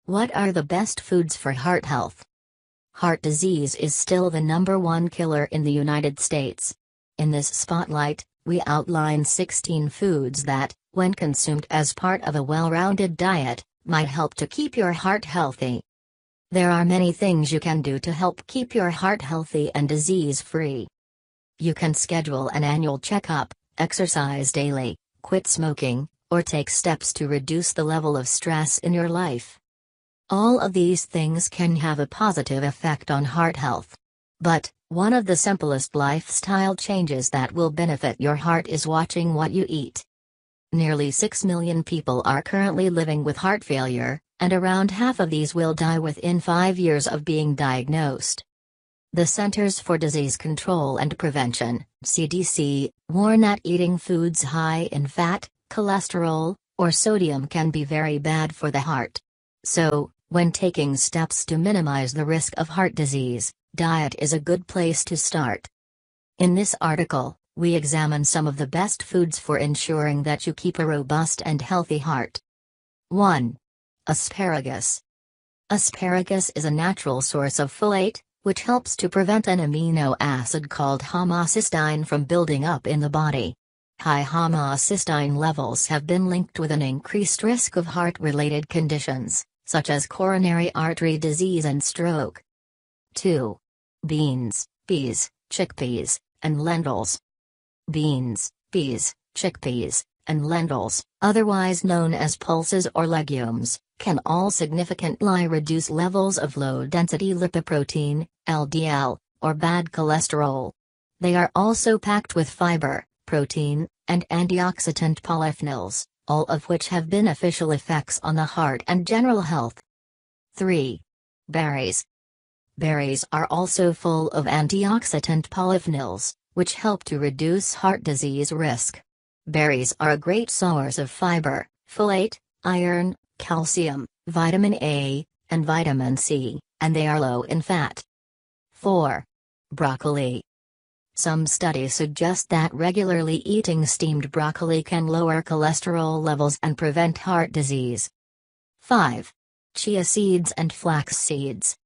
What are the best foods for heart health? Heart disease is still the #1 killer in the United States. In this spotlight, we outline 16 foods that, when consumed as part of a well-rounded diet, might help to keep your heart healthy. There are many things you can do to help keep your heart healthy and disease-free. You can schedule an annual checkup, exercise daily, quit smoking, or take steps to reduce the level of stress in your life. All of these things can have a positive effect on heart health. But, one of the simplest lifestyle changes that will benefit your heart is watching what you eat. Nearly 6 million people are currently living with heart failure, and around half of these will die within 5 years of being diagnosed. The Centers for Disease Control and Prevention, CDC, warn that eating foods high in fat, cholesterol, or sodium can be very bad for the heart. So, when taking steps to minimize the risk of heart disease, diet is a good place to start. In this article, we examine some of the best foods for ensuring that you keep a robust and healthy heart. 1. Asparagus. Asparagus is a natural source of folate, which helps to prevent an amino acid called homocysteine from building up in the body. High homocysteine levels have been linked with an increased risk of heart-related conditions, such as coronary artery disease and stroke. 2. Beans, peas, chickpeas, and lentils. Beans, peas, chickpeas, and lentils, otherwise known as pulses or legumes, can all significantly reduce levels of low-density lipoprotein, LDL, or bad cholesterol. They are also packed with fiber, protein, and antioxidant polyphenols, all of which have beneficial effects on the heart and general health. 3. Berries. Berries are also full of antioxidant polyphenols, which help to reduce heart disease risk. Berries are a great source of fiber, folate, iron, calcium, vitamin A, and vitamin C, and they are low in fat. 4. Broccoli. Some studies suggest that regularly eating steamed broccoli can lower cholesterol levels and prevent heart disease. 5. Chia seeds and flax seeds.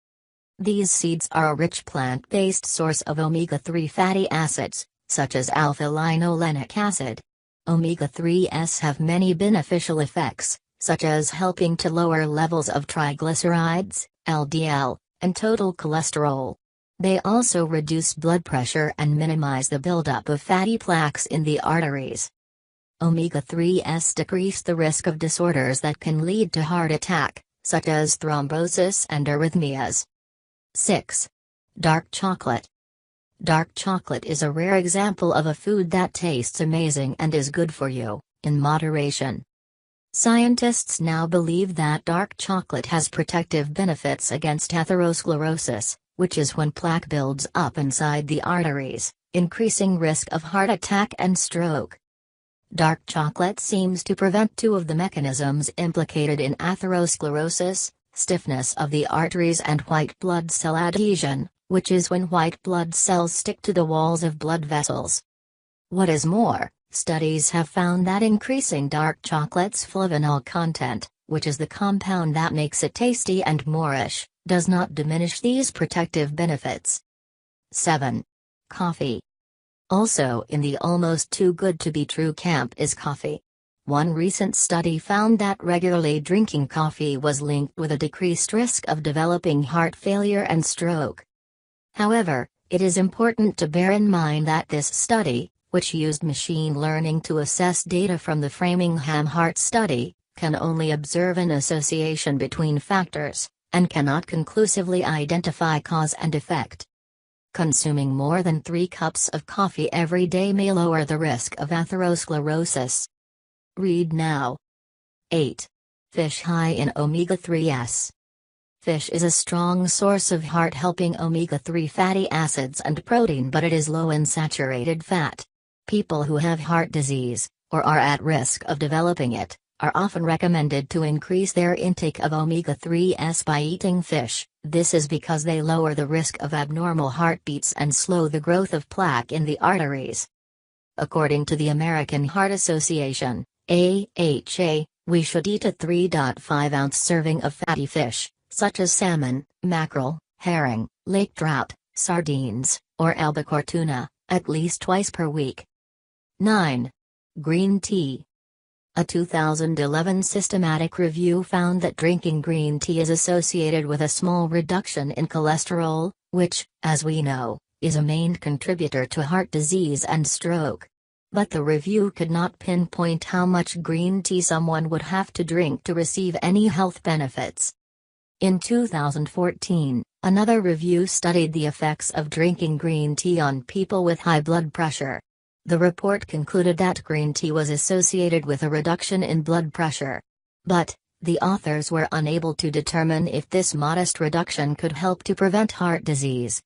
These seeds are a rich plant-based source of omega-3 fatty acids, such as alpha-linolenic acid. Omega-3s have many beneficial effects, such as helping to lower levels of triglycerides, LDL, and total cholesterol. They also reduce blood pressure and minimize the buildup of fatty plaques in the arteries. Omega-3s decrease the risk of disorders that can lead to heart attack, such as thrombosis and arrhythmias. 6. Dark chocolate. Dark chocolate is a rare example of a food that tastes amazing and is good for you, in moderation. Scientists now believe that dark chocolate has protective benefits against atherosclerosis, which is when plaque builds up inside the arteries, increasing risk of heart attack and stroke. Dark chocolate seems to prevent two of the mechanisms implicated in atherosclerosis: stiffness of the arteries and white blood cell adhesion, which is when white blood cells stick to the walls of blood vessels. What is more, studies have found that increasing dark chocolate's flavanol content, which is the compound that makes it tasty and moreish, does not diminish these protective benefits. 7. Coffee. Also in the almost too good to be true camp is coffee. One recent study found that regularly drinking coffee was linked with a decreased risk of developing heart failure and stroke. However, it is important to bear in mind that this study, which used machine learning to assess data from the Framingham Heart Study, can only observe an association between factors, and cannot conclusively identify cause and effect. Consuming more than 3 cups of coffee every day may lower the risk of atherosclerosis. Read now. 8. Fish high in omega-3s. Fish is a strong source of heart-helping omega-3 fatty acids and protein, but it is low in saturated fat. People who have heart disease, or are at risk of developing it, are often recommended to increase their intake of omega-3s by eating fish. This is because they lower the risk of abnormal heartbeats and slow the growth of plaque in the arteries. According to the American Heart Association, AHA, We should eat a 3.5-ounce serving of fatty fish, such as salmon, mackerel, herring, lake trout, sardines, or albacore tuna, at least twice per week. 9. Green tea. A 2011 systematic review found that drinking green tea is associated with a small reduction in cholesterol, which, as we know, is a main contributor to heart disease and stroke. But the review could not pinpoint how much green tea someone would have to drink to receive any health benefits. In 2014, another review studied the effects of drinking green tea on people with high blood pressure. The report concluded that green tea was associated with a reduction in blood pressure. But, the authors were unable to determine if this modest reduction could help to prevent heart disease.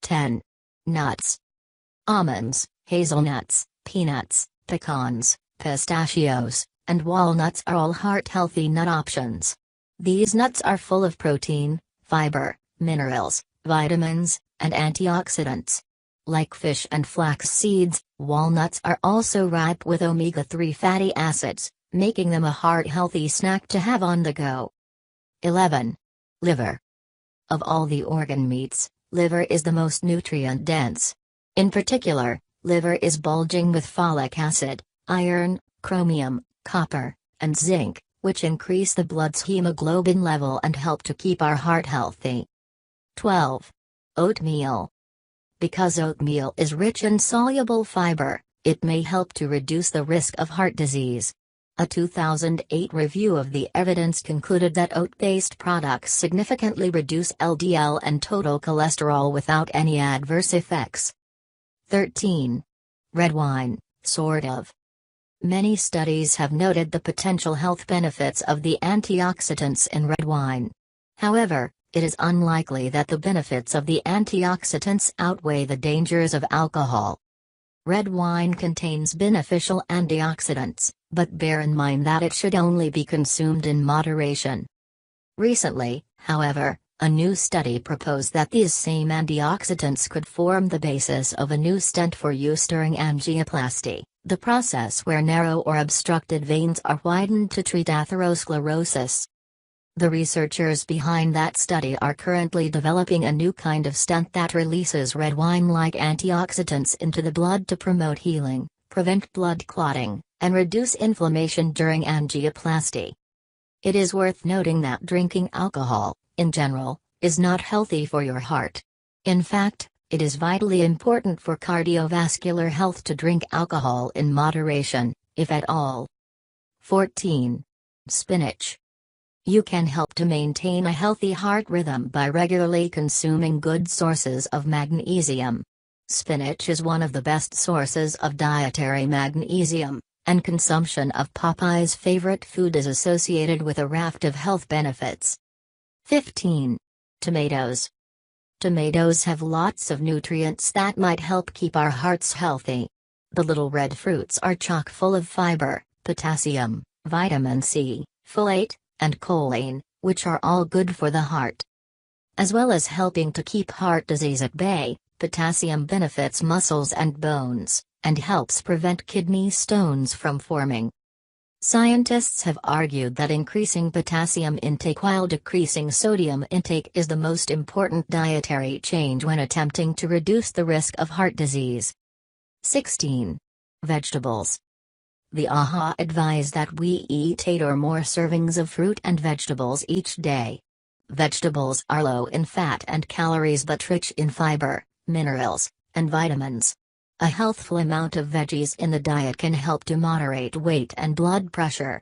10. Nuts. Almonds, hazelnuts, peanuts, pecans, pistachios, and walnuts are all heart-healthy nut options. These nuts are full of protein, fiber, minerals, vitamins, and antioxidants. Like fish and flax seeds, walnuts are also ripe with omega-3 fatty acids, making them a heart-healthy snack to have on the go. 11. Liver. Of all the organ meats, liver is the most nutrient-dense. In particular, liver is bulging with folic acid, iron, chromium, copper, and zinc, which increase the blood's hemoglobin level and help to keep our heart healthy. 12. Oatmeal. Because oatmeal is rich in soluble fiber, it may help to reduce the risk of heart disease. A 2008 review of the evidence concluded that oat-based products significantly reduce LDL and total cholesterol without any adverse effects. 13. Red wine, sort of. Many studies have noted the potential health benefits of the antioxidants in red wine. However, it is unlikely that the benefits of the antioxidants outweigh the dangers of alcohol. Red wine contains beneficial antioxidants, but bear in mind that it should only be consumed in moderation. Recently, however, a new study proposed that these same antioxidants could form the basis of a new stent for use during angioplasty, the process where narrow or obstructed veins are widened to treat atherosclerosis. The researchers behind that study are currently developing a new kind of stent that releases red wine-like antioxidants into the blood to promote healing, prevent blood clotting, and reduce inflammation during angioplasty. It is worth noting that drinking alcohol, in general, is not healthy for your heart. In fact, it is vitally important for cardiovascular health to drink alcohol in moderation, if at all. 14. Spinach. You can help to maintain a healthy heart rhythm by regularly consuming good sources of magnesium. Spinach is one of the best sources of dietary magnesium, and consumption of Popeye's favorite food is associated with a raft of health benefits. 15. Tomatoes. Tomatoes have lots of nutrients that might help keep our hearts healthy. The little red fruits are chock full of fiber, potassium, vitamin C, folate, and choline, which are all good for the heart. As well as helping to keep heart disease at bay, potassium benefits muscles and bones, and helps prevent kidney stones from forming. Scientists have argued that increasing potassium intake while decreasing sodium intake is the most important dietary change when attempting to reduce the risk of heart disease. 16. Vegetables. The AHA advise that we eat 8 or more servings of fruit and vegetables each day. Vegetables are low in fat and calories but rich in fiber, minerals, and vitamins. A healthful amount of veggies in the diet can help to moderate weight and blood pressure.